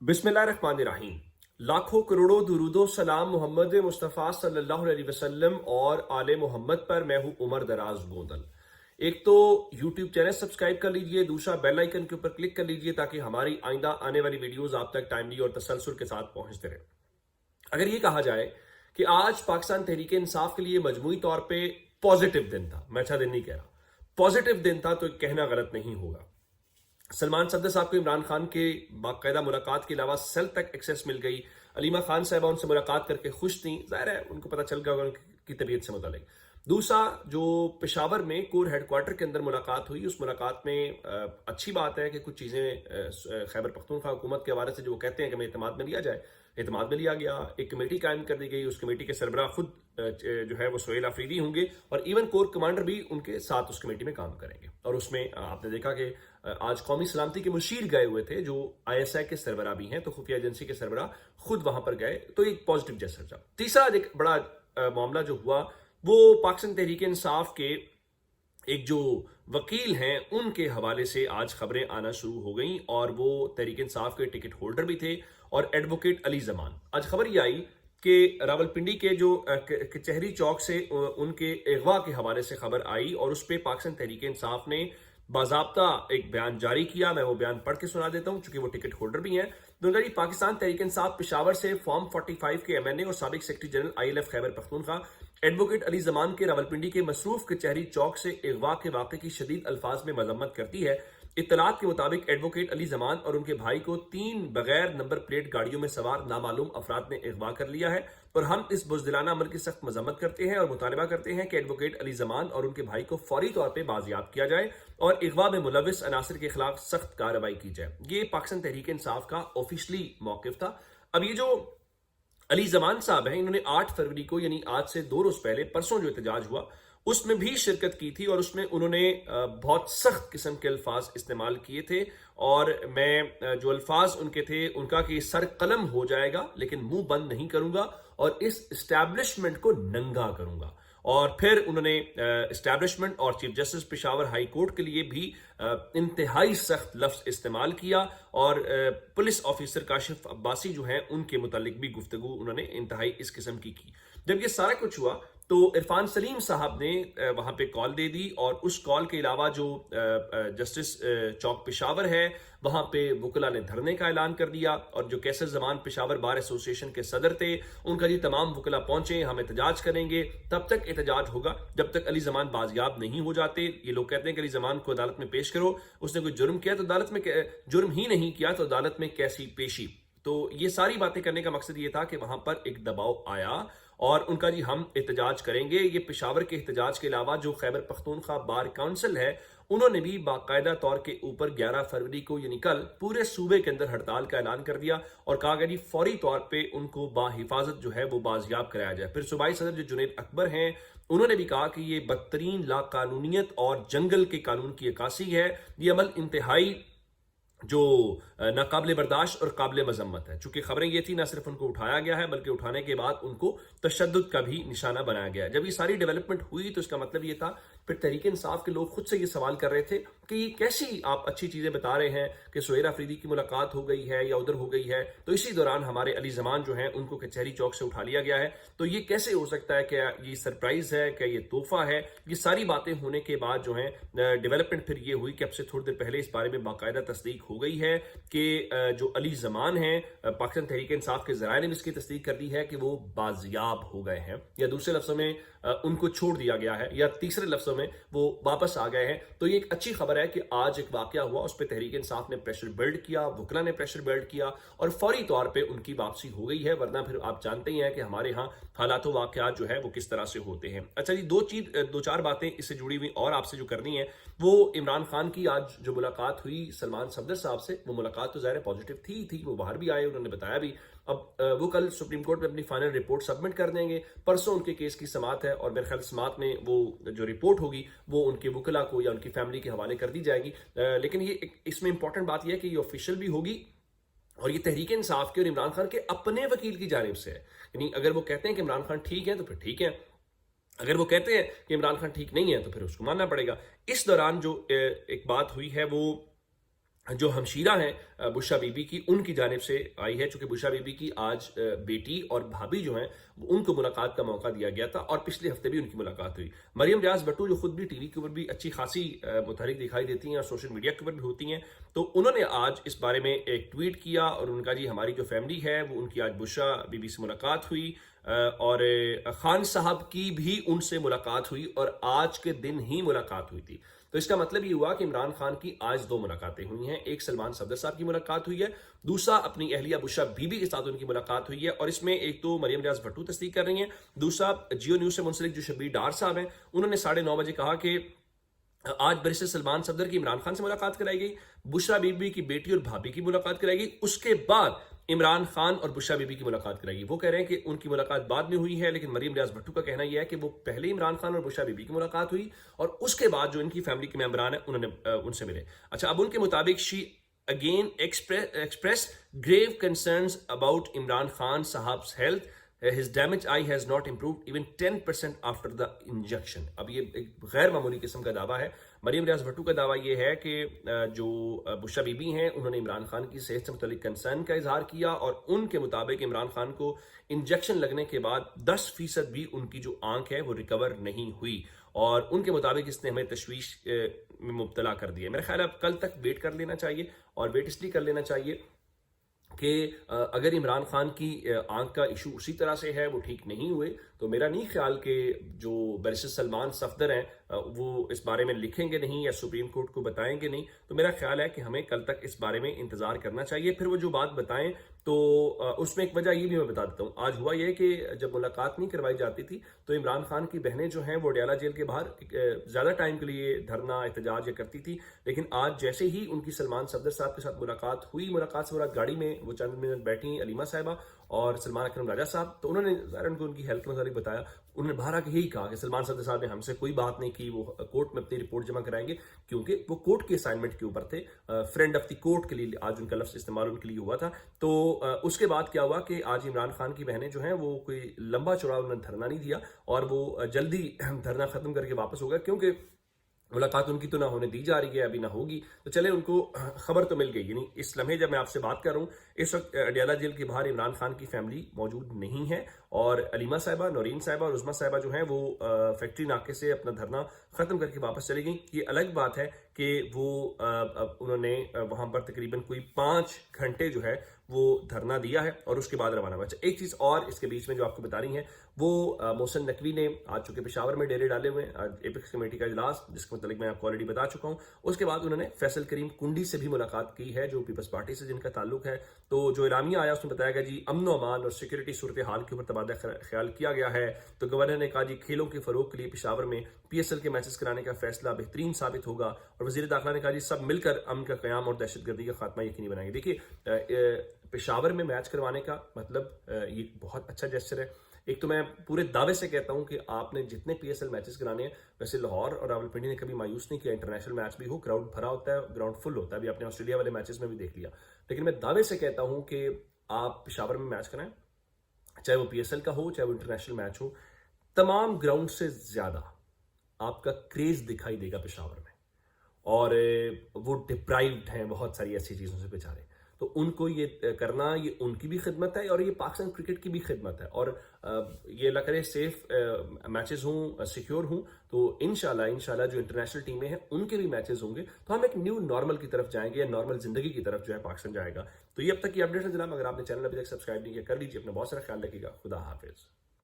बिस्मिल्लाहिर्रहमानिर्रहीम। लाखों करोड़ों दुरूदो सलाम मोहम्मद मुस्तफ़ा सल्लल्लाहु अलैहि वसल्लम और आले मोहम्मद पर। मैं हूं उमर दराज गोंदल। एक तो यूट्यूब चैनल सब्सक्राइब कर लीजिए, दूसरा बेल आइकन के ऊपर क्लिक कर लीजिए ताकि हमारी आइंदा आने वाली वीडियोस आप तक टाइमली और तसलसल के साथ पहुंचते रहे। अगर ये कहा जाए कि आज पाकिस्तान तहरीक इंसाफ के लिए मजमूई तौर पर पॉजिटिव दिन था, मैं अच्छा दिन नहीं कह रहा, पॉजिटिव दिन था, तो कहना गलत नहीं होगा। सलमान सफदर साहब को इमरान खान के बाकायदा मुलाकात के अलावा सेल तक एक्सेस मिल गई। अलीमा खान साहबा उनसे मुलाकात करके खुश थी, जाहिर है उनको पता चल गया उनकी तबीयत से मुतालिक। दूसरा, जो पेशावर में कोर हेडक्वार्टर के अंदर मुलाकात हुई, उस मुलाकात में अच्छी बात है कि कुछ चीज़ें खैबर पख्तूनख्वा हुकूमत के हवाले से जो वो कहते हैं कि हमें एतमाद में लिया जाए, एतमाद में लिया गया। एक कमेटी कायम कर दी गई, उस कमेटी के सरबराह खुद जो है वो सुहेल आफरीदी होंगे और इवन कोर कमांडर भी उनके साथ उस कमेटी में काम करेंगे। और उसमें आपने देखा कि आज कौमी सलामती के मुशीर गए हुए थे जो ISI के सरबराह भी हैं, तो खुफिया एजेंसी के सरबराह खुद वहां पर गए, तो एक पॉजिटिव जैसा था। तीसरा एक बड़ा मामला जो हुआ वो पाकिस्तान तहरीक इंसाफ के एक जो वकील हैं उनके हवाले से आज खबरें आना शुरू हो गई, और वो तहरीक इंसाफ के टिकट होल्डर भी थे और एडवोकेट अली जमान। आज खबर ये आई कि रावलपिंडी के जो कचहरी चौक से उनके अगवा के हवाले से खबर आई और उस पर पाकिस्तान तहरीक इंसाफ ने बाज़ाब्ता एक बयान जारी किया। मैं वो बयान पढ़ के सुना देता हूं चूंकि वो टिकट होल्डर भी हैं। दोनों पाकिस्तान तहरीक इंसाफ पेशावर से फॉर्म 45 के MNA और साबिक secretary general ILF Khyber Pakhtunkhwa advocate Ali Zaman के रावलपिंडी के मसरूफ कचहरी चौक से अगवा के वाक़े की शदीद अल्फाज में मजम्मत करती है। इत्तलात के मुताबिक एडवोकेट अली जमान और उनके भाई को 3 बगैर नंबर प्लेट गाड़ियों में सवार नामालूम अफराद ने अगवा कर लिया है और हम इस बुज़दिलाना अमल की सख्त मजम्मत करते हैं और मुतालबा करते हैं कि एडवोकेट अली जमान और उनके भाई को फौरी तौर पर बाजियाब किया जाए और अगवा में मुलविस अनासर के खिलाफ सख्त कार्रवाई की जाए। ये पाकिस्तान तहरीक इंसाफ का ऑफिशियली मौक़िफ़ था। अब ये जो अली जमान साहब हैं, इन्होंने 8 फरवरी को यानी आज से 2 रोज पहले परसों जो एहतजाज हुआ उसमें भी शिरकत की थी और उसमें उन्होंने बहुत सख्त किस्म के अल्फाज इस्तेमाल किए थे। और मैं जो अल्फाज उनके थे उनका कि सर कलम हो जाएगा लेकिन मुंह बंद नहीं करूंगा और इस इस्टेब्लिशमेंट को नंगा करूंगा। और फिर उन्होंने इस्टेब्लिशमेंट और chief justice Peshawar high court के लिए भी इंतहाई सख्त लफ्ज इस्तेमाल किया और पुलिस ऑफिसर काशिफ अब्बासी जो हैं उनके मुतालिक भी गुफ्तगू उन्होंने इंतहाई इस किस्म की। जब ये सारा कुछ हुआ तो इरफान सलीम साहब ने वहां पे कॉल दे दी और उस कॉल के अलावा जो जस्टिस चौक पेशावर है वहां पे वकला ने धरने का ऐलान कर दिया और जो कैसर जमान पेशावर बार एसोसिएशन के सदर थे उनका जी तमाम वकला पहुंचे, हम एहतजाज करेंगे, तब तक एहतजाज होगा जब तक अली जमान बाजियाब नहीं हो जाते। ये लोग कहते हैं कि अली जमान को अदालत में पेश करो, उसने कोई जुर्म किया तो अदालत में, जुर्म ही नहीं किया तो अदालत में कैसी पेशी। तो ये सारी बातें करने का मकसद ये था कि वहां पर एक दबाव आया और उनका जी हम एहतजाज करेंगे। ये पेशावर के एहतजाज के अलावा जो खैबर पख्तूनख्वा बार काउंसिल है उन्होंने भी बाकायदा तौर के ऊपर 11 फरवरी को यानी कल पूरे सूबे के अंदर हड़ताल का ऐलान कर दिया और कहा गया जी फौरी तौर पे उनको बाहिफाजत जो है वो बाजियाब कराया जाए। फिर सूबाई सदर जो जुनैद अकबर हैं उन्होंने भी कहा कि ये बदतरीन लाकानूनियत और जंगल के कानून की अक्कासी है, ये अमल इंतहाई जो नाकाबिले बर्दाश्त और काबिले मजम्मत है। चूंकि खबरें ये थी ना सिर्फ उनको उठाया गया है बल्कि उठाने के बाद उनको तशद्दुद का भी निशाना बनाया गया। जब ये सारी डेवलपमेंट हुई तो इसका मतलब ये था, फिर तहरीक इंसाफ के लोग खुद से ये सवाल कर रहे थे कि ये कैसी आप अच्छी चीजें बता रहे हैं कि सुहेल आफरीदी की मुलाकात हो गई है या उधर हो गई है, तो इसी दौरान हमारे अली जमान जो है उनको कचहरी चौक से उठा लिया गया है, तो ये कैसे हो सकता है? क्या ये सरप्राइज है? क्या ये तोहफा है? ये सारी बातें होने के बाद जो है डेवलपमेंट फिर ये हुई कि अब से थोड़ी देर पहले इस बारे में बाकायदा तस्दीक हो गई है कि जो अली जमान हैं पाकिस्तान तहरीक इंसाफ के जराये ने भी इसकी तस्दीक कर दी है कि वो बाजियाब हो गए हैं, या दूसरे लफ्जों में उनको छोड़ दिया गया है, या तीसरे लफ्जों में वो वापस आ गए हैं। तो ये एक अच्छी खबर है कि आज एक वाकया हुआ उस पर तहरीक इंसाफ ने प्रेशर बिल्ड किया, वकला ने प्रेशर बिल्ड किया और फौरी तौर पर उनकी वापसी हो गई है। वरना फिर आप जानते ही हैं कि हमारे यहाँ हालात वाकयात जो है वो किस तरह से होते हैं। अच्छा जी, दो चार बातें इससे जुड़ी हुई और आपसे जो करनी है वो इमरान खान की आज जो मुलाकात हुई सलमान सफदर साहब से, वो मुलाकात तो ज़ाहिर पॉजिटिव थी, वो बाहर भी आए, उन्होंने बताया भी। अब वो कल सुप्रीम कोर्ट में अपनी फाइनल रिपोर्ट सबमिट कर देंगे, परसों उनके केस की समाअत है और मेरे ख्याल समाअत में वो जो रिपोर्ट होगी वो उनके वकला को या उनकी फैमिली के हवाले कर दी जाएगी। लेकिन ये इसमें इंपॉर्टेंट बात यह है कि ये ऑफिशियल भी होगी और ये तहरीक इंसाफ के और इमरान खान के अपने वकील की जानिब से है। यानी अगर वो कहते हैं कि इमरान खान ठीक है तो फिर ठीक है, अगर वो कहते हैं कि इमरान खान ठीक नहीं है तो फिर उसको मानना पड़ेगा। इस दौरान जो एक बात हुई है वो جو ہمشیرہ ہیں بشرا بی بی کی، ان کی جانب سے آئی ہے، چونکہ بشرا بی بی کی آج بیٹی اور بھابھی جو ہیں ان کو ملاقات کا موقع دیا گیا تھا اور پچھلے ہفتے بھی ان کی ملاقات ہوئی۔ مریم ریاض بٹو جو خود بھی ٹی وی کے اوپر بھی اچھی خاصی متحرک دکھائی دیتی ہیں اور سوشل میڈیا کے اوپر بھی ہوتی ہیں، تو انہوں نے آج اس بارے میں ایک ٹویٹ کیا اور ان کا جی ہماری جو فیملی ہے وہ ان کی آج بشرا بی بی سے ملاقات ہوئی، اور خان صاحب کی بھی ان سے ملاقات ہوئی اور آج کے دن ہی ملاقات ہوئی تھی۔ تو اس کا مطلب یہ ہوا کہ عمران خان کی آج دو ملاقاتیں ہوئی ہیں، ایک سلمان صفدر صاحب کی ملاقات ہوئی ہے، دوسرا اپنی اہلیہ بشرا بی بی کے ساتھ ان کی ملاقات ہوئی ہے، اور اس میں ایک تو مریم ریاض بھٹو تصدیق کر رہی ہیں، دوسرا جیو نیوز سے منسلک جو شبیر ڈار صاحب ہیں انہوں نے 9:30 بجے کہا کہ آج بیرسٹر سلمان صفدر کی عمران خان سے ملاقات کرائی گئی، بشرا بی بی کی بیٹی اور بھابھی کی ملاقات کرائی گئی، اس کے بعد عمران خان اور بشرا بی بی کی ملاقات کرائی گئی۔ وہ کہہ رہے ہیں کہ ان کی ملاقات بعد میں ہوئی ہے، لیکن مریم ریاض بھٹو کا کہنا یہ ہے کہ وہ پہلے عمران خان اور بشرا بی بی کی ملاقات ہوئی اور اس کے بعد جو ان کی فیملی کے ممبران ہیں انہوں نے ان سے ملے۔ اچھا، اب ان کے مطابق شی again express grave concerns about Imran Khan Sahab's health. His damaged eye has not improved even 10% after the injection. اب یہ ایک غیر معمولی قسم کا دعویٰ ہے۔ مریم ریاض بھٹو کا دعویٰ یہ ہے کہ جو بشرا بی بی ہیں انہوں نے عمران خان کی صحت سے متعلق کنسرن کا اظہار کیا اور ان کے مطابق عمران خان کو انجیکشن لگنے کے بعد 10% بھی ان کی جو آنکھ ہے وہ ریکور نہیں ہوئی، اور ان کے مطابق اس نے ہمیں تشویش میں مبتلا کر دیا۔ میرا خیال ہے اب کل تک ویٹ کر لینا چاہیے، اور ویٹ اس لیے کر لینا چاہیے کہ اگر عمران خان کی آنکھ کا ایشو اسی طرح سے ہے، وہ ٹھیک نہیں ہوئے، تو میرا نہیں خیال کہ جو بیرسٹر سلمان صفدر ہیں وہ اس بارے میں لکھیں گے نہیں یا سپریم کورٹ کو بتائیں گے نہیں۔ تو میرا خیال ہے کہ ہمیں کل تک اس بارے میں انتظار کرنا چاہیے۔ پھر وہ جو بات بتائیں تو اس میں ایک وجہ یہ بھی میں بتا دیتا ہوں۔ آج ہوا یہ کہ جب ملاقات نہیں کروائی جاتی تھی تو عمران خان کی بہنیں جو ہیں وہ اڈیالہ جیل کے باہر زیادہ ٹائم کے لیے دھرنا احتجاج کرتی تھی، لیکن آج جیسے ہی ان کی سلمان صفدر صاحب کے ساتھ ملاقات ہوئی، ملاقات سے مراد گاڑی میں وہ چند منٹ بیٹھی علیمہ صاحبہ اور سلمان اکرم راجہ صاحب، تو انہوں نے ظاہر ان کو ان کی ہیلتھ کے متعلق بتایا۔ انہوں نے باہر آ کے یہی کہا کہ سلمان صفدر صاحب نے ہم سے کوئی بات نہیں کی، وہ کورٹ میں اپنی رپورٹ جمع کرائیں گے، کیونکہ وہ کورٹ کے اسائنمنٹ کے اوپر تھے، فرینڈ آف دی کورٹ کے لیے آج ان کا لفظ استعمال ان کے لیے ہوا تھا۔ تو اس کے بعد کیا ہوا کہ آج عمران خان کی بہنیں جو ہیں وہ کوئی لمبا چوڑا انہوں نے دھرنا نہیں دیا اور وہ جلدی دھرنا ختم کر کے واپس ہو گئے، کیونکہ ملاقات ان کی تو نہ ہونے دی جا رہی ہے، ابھی نہ ہوگی، تو چلے ان کو خبر تو مل گئی۔ یعنی اس لمحے جب میں آپ سے بات کر رہا ہوں اس وقت اڈیالہ جیل کے باہر عمران خان کی فیملی موجود نہیں ہے، اور علیمہ صاحبہ، نورین صاحبہ اور عظمیٰ صاحبہ جو ہیں وہ فیکٹری ناکے سے اپنا دھرنا ختم کر کے واپس چلی گئیں۔ یہ الگ بات ہے کہ وہ انہوں نے وہاں پر تقریباً کوئی 5 گھنٹے جو ہے وہ دھرنا دیا ہے اور اس کے بعد روانہ ہوا۔ ایک چیز اور اس کے بیچ میں جو آپ کو بتا رہی ہیں، وہ محسن نقوی نے آج چونکہ پشاور میں ڈیرے ڈالے ہوئے ہیں، آج ایپکس کمیٹی کا اجلاس جس کے متعلق میں آپ کو آلریڈی بتا چکا ہوں، اس کے بعد انہوں نے فیصل کریم کنڈی سے بھی ملاقات کی ہے جو پیپلز پارٹی سے جن کا تعلق ہے۔ تو جو اعلامیہ آیا اس میں بتایا گیا جی امن و امان اور سیکورٹی صورتحال کے اوپر تبادلہ خیال کیا گیا ہے۔ تو گورنر نے کہا جی کھیلوں کے فروغ کے لیے پشاور میں پی ایس ایل کے میچز کرانے کا فیصلہ بہترین ثابت ہوگا، اور وزیر داخلہ نے کہا جی سب مل کر امن کا قیام اور دہشت گردی کا خاتمہ یقینی بنائیں گے۔ دیکھیے پشاور میں میچ کروانے کا مطلب یہ بہت اچھا جیسچر ہے۔ ایک تو میں پورے دعوے سے کہتا ہوں کہ آپ نے جتنے پی ایس ایل میچز کرانے ہیں، ویسے لاہور اور راولپنڈی نے کبھی مایوس نہیں کیا، انٹرنیشنل میچ بھی ہو کراؤڈ بھرا ہوتا ہے، گراؤنڈ فل ہوتا ہے، ابھی آپ نے آسٹریلیا والے میچز میں بھی دیکھ لیا، لیکن میں دعوے سے کہتا ہوں کہ آپ پشاور میں میچ کرائیں، چاہے وہ پی ایس ایل کا ہو چاہے وہ انٹرنیشنل میچ ہو، تمام گراؤنڈ سے زیادہ آپ کا کریز دکھائی دے گا پشاور میں، اور وہ ڈپرائیوڈ ہیں بہت ساری ایسی چیزوں سے بیچارے، تو ان کو یہ کرنا یہ ان کی بھی خدمت ہے اور یہ پاکستان کرکٹ کی بھی خدمت ہے، اور یہ اللہ کرے سیف میچز ہوں، سیکیور ہوں، تو انشاءاللہ جو انٹرنیشنل ٹیمیں ہیں ان کے بھی میچز ہوں گے، تو ہم ایک نیو نارمل کی طرف جائیں گے، یا نارمل زندگی کی طرف جو ہے پاکستان جائے گا۔ تو یہ اب تک کی اپڈیٹ ہے جناب، اگر آپ نے چینل ابھی تک سبسکرائب نہیں کیا کر لیجیے، اپنا بہت سارا خیال رکھیے گا، خدا حافظ۔